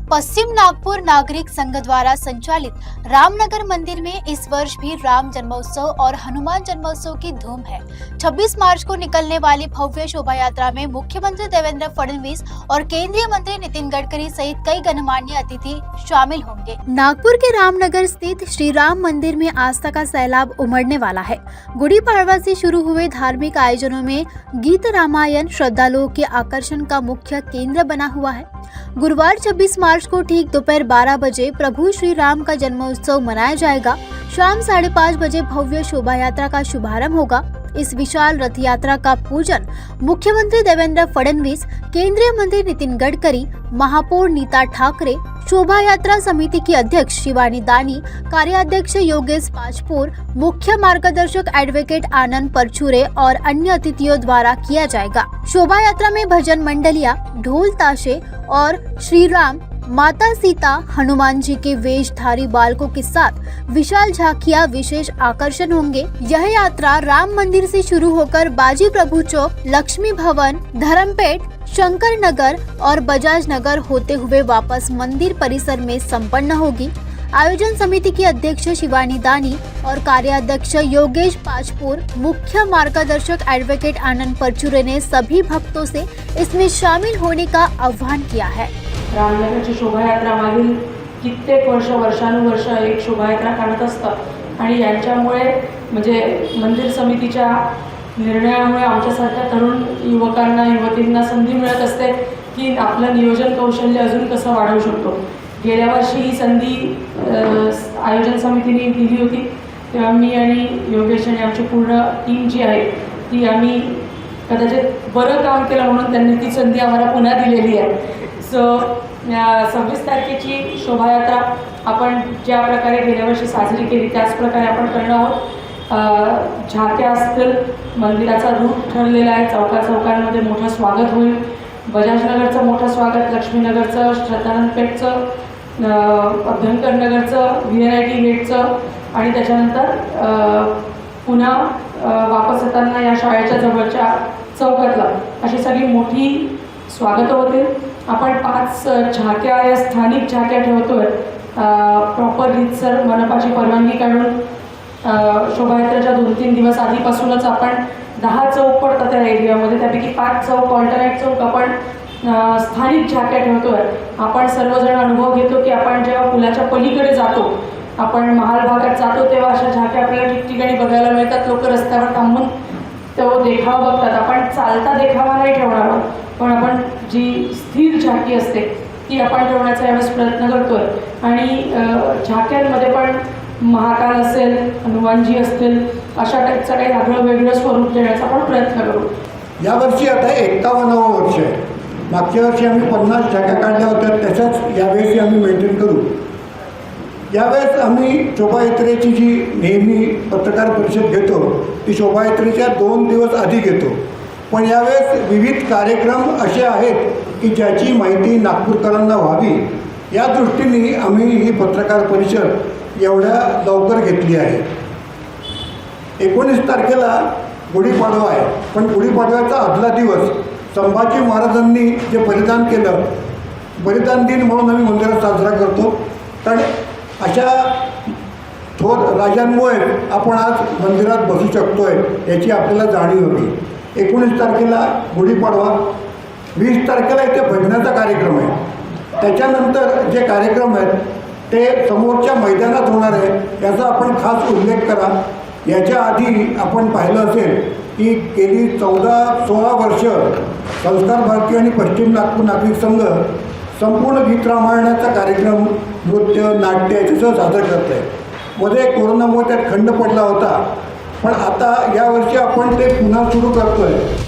पश्चिम नागपुर नागरिक संघ द्वारा संचालित रामनगर मंदिर में इस वर्ष भी राम जन्मोत्सव और हनुमान जन्मोत्सव की धूम है। 26 मार्च को निकलने वाली भव्य शोभा यात्रा में मुख्यमंत्री देवेंद्र फडणवीस और केंद्रीय मंत्री नितिन गडकरी सहित कई गणमान्य अतिथि शामिल होंगे। नागपुर के रामनगर स्थित श्री राम मंदिर में आस्था का सैलाब उमड़ने वाला है। गुड़ी पड़वा से शुरू हुए धार्मिक आयोजनों में गीत रामायण श्रद्धालुओं के आकर्षण का मुख्य केंद्र बना हुआ है। गुरुवार 26 मार्च को ठीक दोपहर 12 बजे प्रभु श्री राम का जन्मोत्सव मनाया जाएगा। शाम 5:30 बजे भव्य शोभा यात्रा का शुभारंभ होगा। इस विशाल रथ यात्रा का पूजन मुख्यमंत्री देवेंद्र फडणवीस, केंद्रीय मंत्री नितिन गडकरी, महापौर नीता ठाकरे, शोभा यात्रा समिति की अध्यक्ष शिवानी दानी, कार्याध्यक्ष योगेश पाचपोर, मुख्य मार्गदर्शक एडवोकेट आनंद परचूरे और अन्य अतिथियों द्वारा किया जाएगा। शोभा यात्रा में भजन मंडलियां, ढोल ताशे और श्री राम, माता सीता, हनुमान जी के वेशधारी बालकों के साथ विशाल झांकियां विशेष आकर्षण होंगे। यह यात्रा राम मंदिर से शुरू होकर बाजी प्रभु चौक, लक्ष्मी भवन, धर्मपेट, शंकर नगर और बजाज नगर होते हुए वापस मंदिर परिसर में संपन्न होगी। आयोजन समिति की अध्यक्ष शिवानी दानी और कार्याध्यक्ष योगेश पाचपोर, मुख्य मार्गदर्शक एडवोकेट आनंद परचूरे ने सभी भक्तों से इसमें शामिल होने का आह्वान किया है। रामनगरची शोभायात्रा मागील कित्येक वर्षानुवर्ष एक शोभायात्रा काढत असतात आणि यांच्यामुळे म्हणजे मंदिर समितीच्या निर्णयामुळे आमच्यासारख्या तरुण युवकांना युवतींना संधी मिळत असते की आपलं नियोजन कौशल्य अजून कसं वाढवू शकतो। गेल्या वर्षी ही संधी आयोजन समितीने दिली होती, तेव्हा मी आणि योगेश आणि आमची पूर्ण टीम जी आहे ती आम्ही कदाचित बरं काम केलं म्हणून त्यांनी ती संधी आम्हाला पुन्हा दिलेली आहे। सो 26 तारखेची शोभायात्रा आपण ज्या प्रकारे गेल्या वर्षी साजरी केली त्याच प्रकारे आपण करणार आहोत। झाक्या असतील, मंदिराचा रूट ठरलेला आहे, चौकांमध्ये मोठं स्वागत होईल। बजाजनगरचं मोठं स्वागत, लक्ष्मीनगरचं, श्रद्धानंद पेठचं, अभ्यंकर नगरचं, VNIT गेटचं आणि त्याच्यानंतर पुन्हा वापस येताना या शाळेच्या जवळच्या चौकातला अशी सगळी मोठी स्वागत होतील। आपण 5 झाक्या या स्थानिक झाक्या ठेवतोय प्रॉपर रीतसर मनपाची परवानगी काढून। शोभायात्रेच्या 2-3 दिवस आधीपासूनच आपण 10 चौक पडतात त्या एरियामध्ये, त्यापैकी 5 चौक ऑल्टरनेट चौक आपण स्थानिक झाक्या ठेवतोय। आपण सर्वजण अनुभव घेतो की आपण जेव्हा पुलाच्या पलीकडे जातो, आपण महाल भागात जातो, तेव्हा अशा झाक्या आपल्याला ठिकठिकाणी बघायला मिळतात। लोक रस्त्यावर थांबून तो देखावा बघतात। आपण चालता देखावा नाही ठेवणार आहोत, पण आपण जी स्थिर झाकी असते ती आपण ठेवण्याचा यावेळेस प्रयत्न करतोय। आणि झाक्यांमध्ये पण महाकाल असेल, हनुमानजी असतील, अशा टाईपचं काही आगळं वेगळं स्वरूप देण्याचा आपण प्रयत्न करू। यावर्षी आता 51वं वर्ष आहे। मागच्या वर्षी आम्ही 50 झाक्या काढल्या होत्या, त्याच्याच यावेळी आम्ही मेंटेन करू। यावेळेस आम्ही शोभायात्रेची जी नेहमी पत्रकार परिषद घेतो ती शोभायात्रेच्या 2 दिवस आधी घेतो, पण यावेळेस विविध कार्यक्रम असे आहेत की ज्याची माहिती नागपूरकरांना व्हावी या दृष्टीने आम्ही ही पत्रकार परिषद एवढ्या लवकर घेतली आहे। 19 तारखेला गुढीपाडवा आहे, पण गुढीपाडव्याचा आदला दिवस संभाजी महाराजांनी जे बलिदान केलं, बलिदान दिन म्हणून आम्ही मंदिरात साजरा करतो। तर अशा थोर राजांमुळे आपण आज मंदिरात बसू शकतोय याची आपल्याला जाणीव होती। 19 तारखेला गुढीपाडवा, 20 तारखेला इथे भजनाचा कार्यक्रम आहे। त्याच्यानंतर जे कार्यक्रम आहेत ते समोरच्या मैदानात होणार आहे, याचा आपण खास उल्लेख करा। याच्या आधी आपण पाहिलं असेल की गेली 14-16 वर्ष संस्कार भारती आणि पश्चिम नागपूर नागरिक संघ संपूर्ण गीत रामायणाचा कार्यक्रम, नृत्य, नाट्य याच्यासह सादर करत आहे। मध्ये कोरोनामुळे त्यात खंड पडला होता, पण आता यावर्षी आपण ते पुन्हा सुरू करतो आहे।